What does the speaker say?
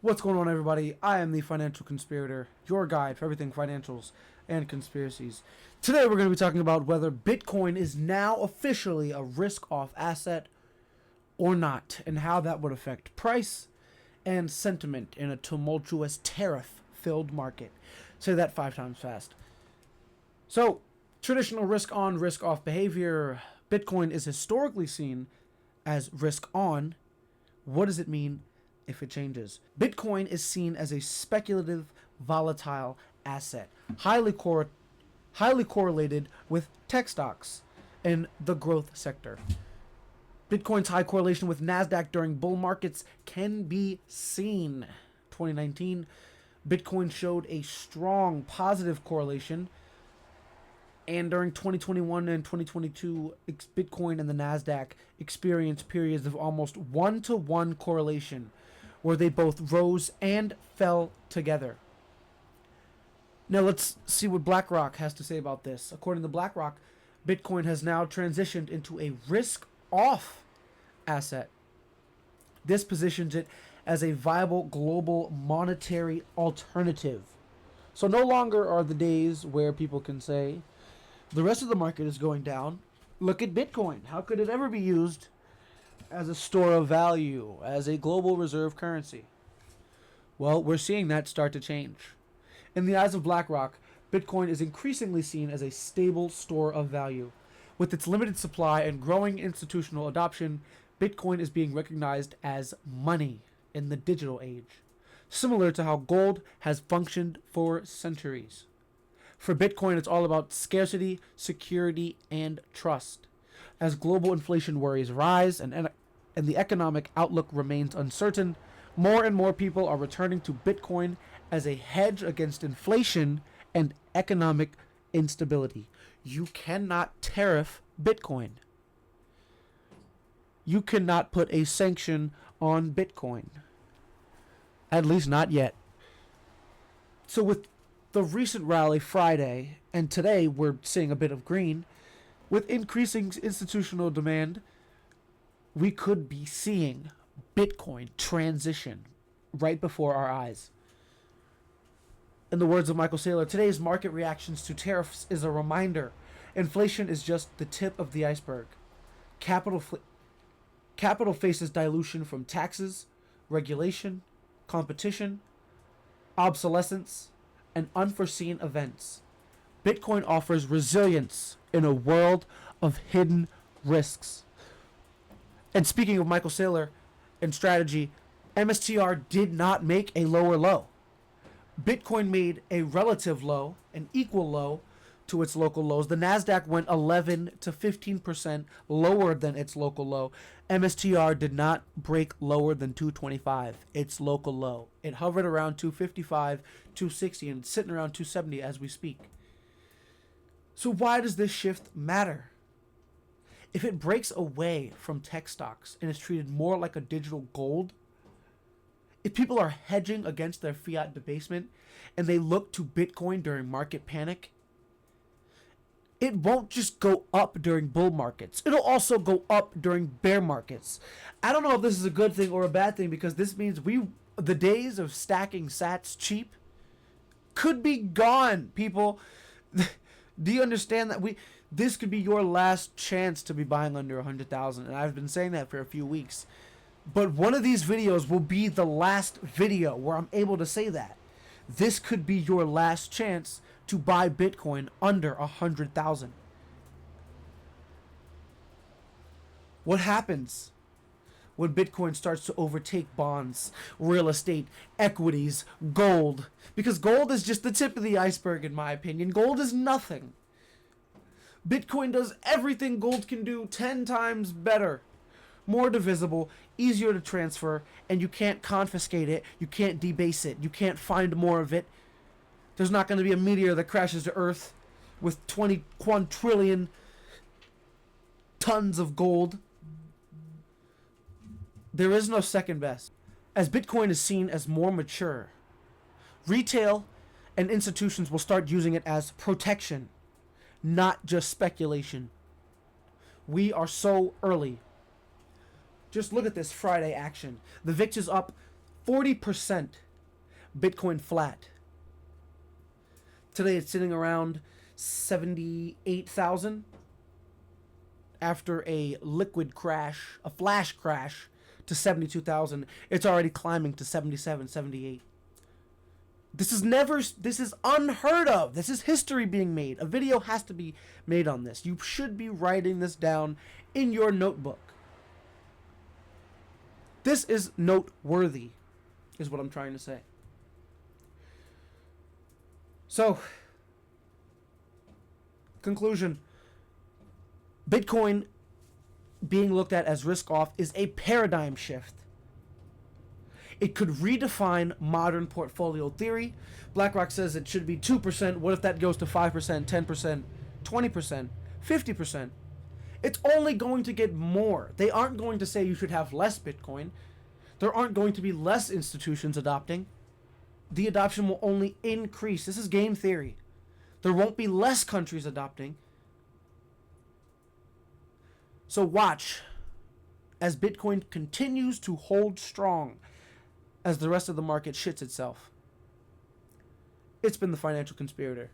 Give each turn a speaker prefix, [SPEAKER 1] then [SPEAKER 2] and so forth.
[SPEAKER 1] What's going on, everybody? I am the Financial Conspirator, your guide for everything financials and conspiracies. Today we're going to be talking about whether Bitcoin is now officially a risk-off asset or not, and how that would affect price and sentiment in a tumultuous tariff-filled market. Say that 5 times fast. So, traditional risk-on, risk-off behavior. Bitcoin is historically seen as risk-on. What does it mean if it changes? Bitcoin is seen as a speculative, volatile asset, highly correlated with tech stocks and the growth sector. Bitcoin's high correlation with NASDAQ during bull markets can be seen. 2019, Bitcoin showed a strong positive correlation, and during 2021 and 2022, Bitcoin and the NASDAQ experienced periods of almost 1-to-1 correlation, where they both rose and fell together. Now let's see what BlackRock has to say about this. According to BlackRock, Bitcoin has now transitioned into a risk-off asset. This positions it as a viable global monetary alternative. So no longer are the days where people can say, the rest of the market is going down. Look at Bitcoin. How could it ever be used as a store of value, as a global reserve currency? Well, we're seeing that start to change. In the eyes of BlackRock, Bitcoin is increasingly seen as a stable store of value. With its limited supply and growing institutional adoption, Bitcoin is being recognized as money in the digital age, similar to how gold has functioned for centuries. For Bitcoin, it's all about scarcity, security, and trust. As global inflation worries rise and the economic outlook remains uncertain, more and more people are returning to Bitcoin as a hedge against inflation and economic instability. You cannot tariff Bitcoin. You cannot put a sanction on Bitcoin. At least not yet. So with the recent rally Friday, and today we're seeing a bit of green, with increasing institutional demand, we could be seeing Bitcoin transition right before our eyes. In the words of Michael Saylor, today's market reactions to tariffs is a reminder. Inflation is just the tip of the iceberg. Capital faces dilution from taxes, regulation, competition, obsolescence, and unforeseen events. Bitcoin offers resilience in a world of hidden risks. And speaking of Michael Saylor and strategy, MSTR did not make a lower low. Bitcoin made a relative low, an equal low to its local lows. The NASDAQ went 11 to 15% lower than its local low. MSTR did not break lower than 225, its local low. It hovered around 255, 260, and it's sitting around 270 as we speak. So why does this shift matter? If it breaks away from tech stocks and is treated more like a digital gold, if people are hedging against their fiat debasement and they look to Bitcoin during market panic, it won't just go up during bull markets. It'll also go up during bear markets. I don't know if this is a good thing or a bad thing, because this means the days of stacking sats cheap could be gone, people. Do you understand that this could be your last chance to be buying under 100,000? And I've been saying that for a few weeks. But one of these videos will be the last video where I'm able to say that. This could be your last chance to buy Bitcoin under 100,000. What happens when Bitcoin starts to overtake bonds, real estate, equities, gold? Because gold is just the tip of the iceberg, in my opinion. Gold is nothing. Bitcoin does everything gold can do 10 times better. More divisible, easier to transfer, and you can't confiscate it, you can't debase it, you can't find more of it. There's not going to be a meteor that crashes to Earth with 20 quadrillion tons of gold. There is no second best. As Bitcoin is seen as more mature, retail and institutions will start using it as protection, not just speculation. We are so early. Just look at this Friday action. The VIX is up 40% Bitcoin flat. Today it's sitting around 78,000 after a liquid crash, a flash crash to 72,000. It's already climbing to 77, 78. This is unheard of. This is history being made. A video has to be made on this. You should be writing this down in your notebook. This is noteworthy, is what I'm trying to say. So, conclusion. Bitcoin being looked at as risk off is a paradigm shift. It could redefine modern portfolio theory. BlackRock says it should be 2%. What if that goes to 5%, 10%, 20%, 50%? It's only going to get more. They aren't going to say you should have less Bitcoin. There aren't going to be less institutions adopting. The adoption will only increase. This is game theory. There won't be less countries adopting. So watch as Bitcoin continues to hold strong as the rest of the market shits itself. It's been the Financial Conspirator.